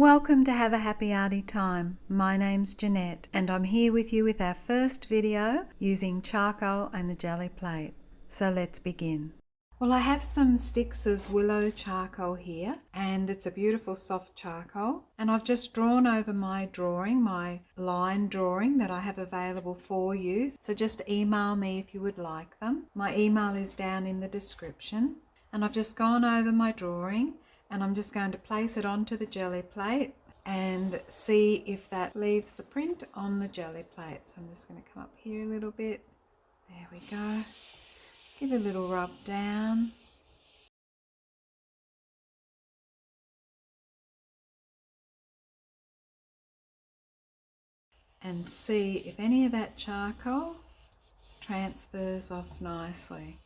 Welcome to Have a Happy Arty Time. My name's Janette and I'm here with you with our first video using charcoal and the Gelli Plate. So let's begin. Well, I have some sticks of willow charcoal here and it's a beautiful soft charcoal, and I've just drawn over my drawing, my line drawing that I have available for you. So just email me if you would like them. My email is down in the description, and I've just gone over my drawing and I'm just going to place it onto the Gelli Plate and see if that leaves the print on the Gelli Plate. So I'm just going to come up here a little bit. There we go. Give it a little rub down. And see if any of that charcoal transfers off nicely.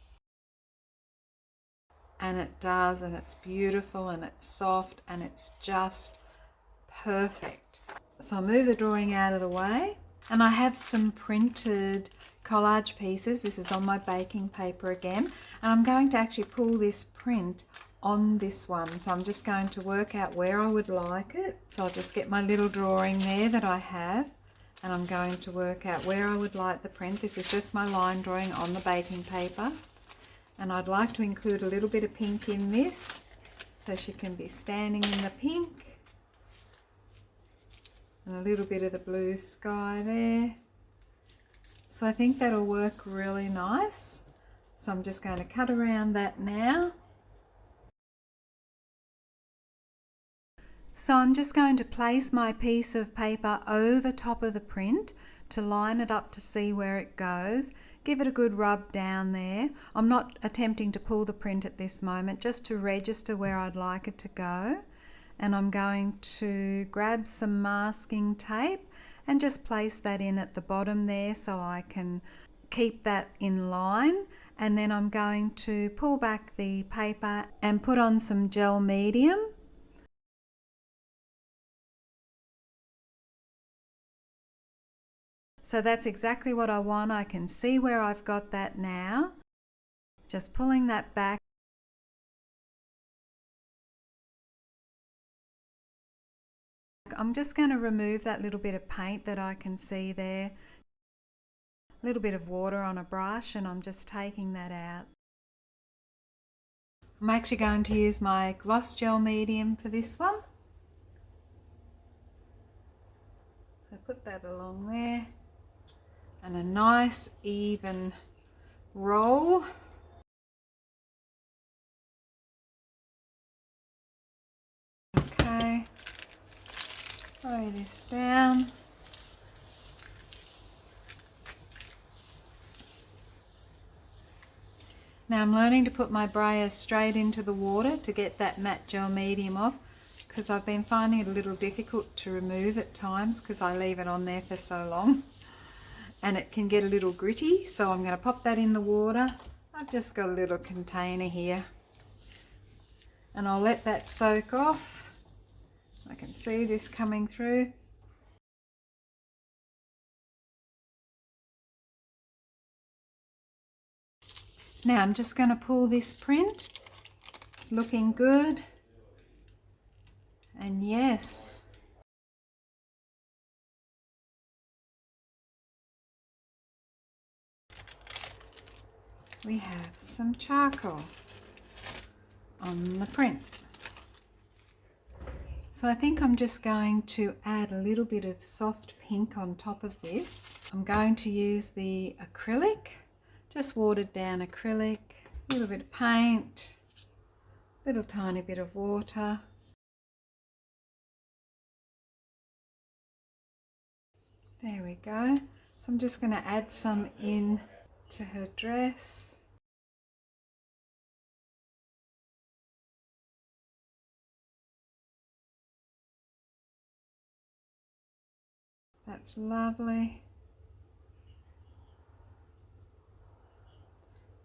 And it does, and it's beautiful and it's soft and it's just perfect. So I'll move the drawing out of the way, and I have some printed collage pieces. This is on my baking paper again, and I'm going to actually pull this print on this one. So I'm just going to work out where I would like it. So I'll just get my little drawing there that I have, and I'm going to work out where I would like the print. This is just my line drawing on the baking paper. And I'd like to include a little bit of pink in this, so she can be standing in the pink. And a little bit of the blue sky there. So I think that'll work really nice. So I'm just going to cut around that now. So I'm just going to place my piece of paper over top of the print to line it up to see where it goes. Give it a good rub down there. I'm not attempting to pull the print at this moment, just to register where I'd like it to go. And I'm going to grab some masking tape and just place that in at the bottom there so I can keep that in line. And then I'm going to pull back the paper and put on some gel medium. So that's exactly what I want. I can see where I've got that now. Just pulling that back. I'm just going to remove that little bit of paint that I can see there. A little bit of water on a brush, and I'm just taking that out. I'm actually going to use my gloss gel medium for this one. So put that along there. And a nice even roll. Okay, lay this down. Now I'm learning to put my brayer straight into the water to get that matte gel medium off, because I've been finding it a little difficult to remove at times because I leave it on there for so long. And it can get a little gritty, so I'm going to pop that in the water. I've just got a little container here, and I'll let that soak off. I can see this coming through. Now I'm just going to pull this print. It's looking good, and yes, we have some charcoal on the print. So I think I'm just going to add a little bit of soft pink on top of this. I'm going to use the acrylic, just watered down acrylic, a little bit of paint, little tiny bit of water. There we go. So I'm just going to add some in to her dress. That's lovely.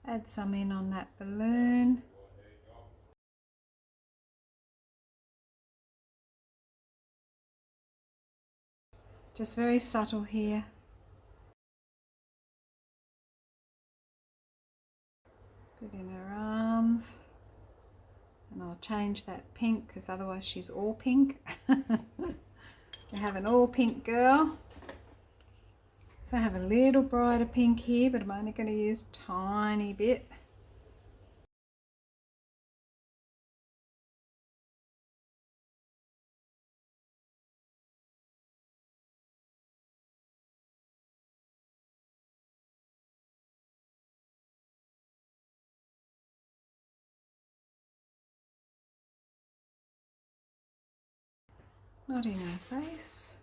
Add some in on that balloon. Just very subtle here. Put in her arms. And I'll change that pink because otherwise she's all pink. have an all pink girl. So I have a little brighter pink here, but I'm only going to use a tiny bit. Not in her face.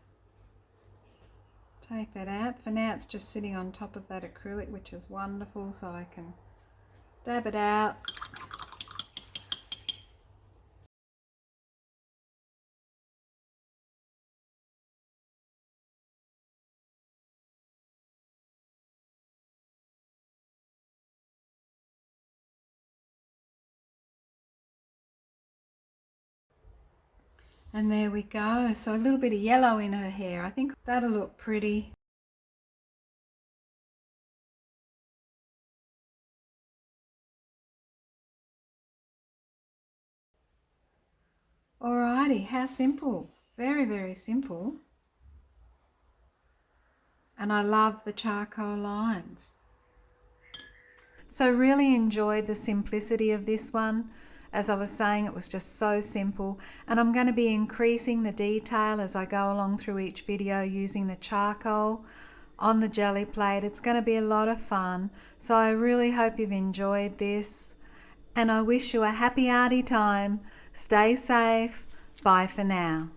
Take that out. For now it's just sitting on top of that acrylic, which is wonderful, so I can dab it out. And there we go. So a little bit of yellow in her hair. I think that'll look pretty. Alrighty, how simple. Very, very simple. And I love the charcoal lines. So really enjoyed the simplicity of this one. As I was saying, it was just so simple, and I'm going to be increasing the detail as I go along through each video using the charcoal on the Gelli Plate. It's going to be a lot of fun, so I really hope you've enjoyed this, and I wish you a happy arty time. Stay safe. Bye for now.